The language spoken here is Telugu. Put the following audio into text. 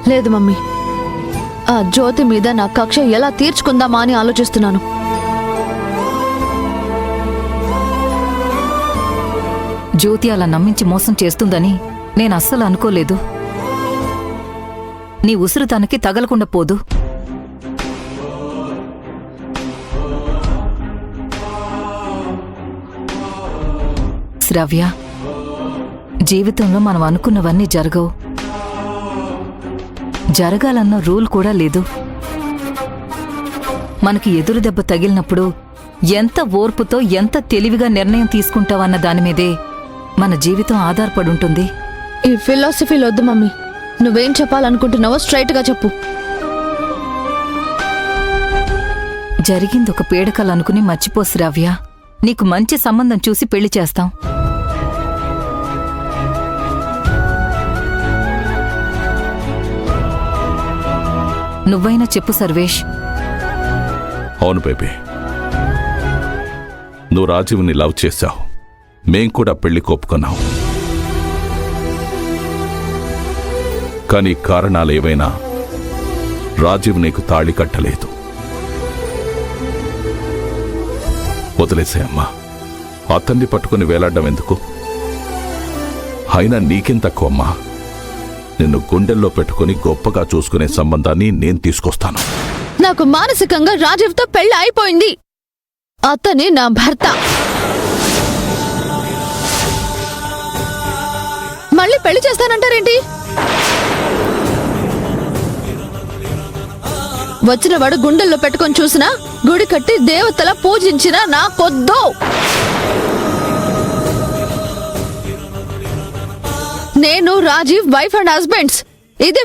లేదు మమ్మీ, ఆ జ్యోతి మీద నా కక్ష ఎలా తీర్చుకుందామా అని ఆలోచిస్తున్నాను. జ్యోతి అలా నమ్మించి మోసం చేస్తుందని నేను అస్సలు అనుకోలేదు. నీ ఉసురు తనకి తగలకుండా పోదు. శ్రావ్య, జీవితంలో మనం అనుకున్నవన్నీ జరగవు. జరగాలన్న రూల్ కూడా లేదు. మనకి ఎదురు దెబ్బ తగిలినప్పుడు ఎంత ఓర్పుతో ఎంత తెలివిగా నిర్ణయం తీసుకుంటావన్న దానిమీదే మన జీవితం ఆధారపడుంటుంది. ఈ ఫిలాసఫీలు వద్దు మమ్మీ, నువ్వేం చెప్పాలనుకుంటున్నావో స్ట్రైట్గా చెప్పు. జరిగిందొక పీడకలనుకుని మర్చిపో శ్రావ్య. నీకు మంచి సంబంధం చూసి పెళ్లి చేస్తాం. నువ్వైనా చెప్పు సర్వేష్. అవును బేబీ, నువ్వు రాజీవ్ని లవ్ చేశావు, మేం కూడా పెళ్లి కోపుకున్నాం. కానీ కారణాలేవైనా రాజీవ్ నీకు తాళి కట్టలేదు. వదిలేసేయమ్మా, అతన్ని పట్టుకుని వేలాడ్డం ఎందుకు? అయినా నీకేం తక్కువమ్మా. నిన్ను గుండెల్లో పెట్టుకుని గొప్పగా చూసుకునే సంబంధాన్ని నేను తీసుకొస్తాను. నాకు మానసికంగా రాజీవ్తో పెళ్లి అయిపోయింది. అతనే నా భర్త. మళ్ళీ పెళ్లి చేస్తానంటారేంటి? వచ్చినవాడు గుండెల్లో పెట్టుకొని చూసినా, గుడి కట్టి దేవతల పూజించినా నాకొద్దు. నేను రాజీవ్ వైఫ్ అండ్ హస్బెండ్స్. ఇది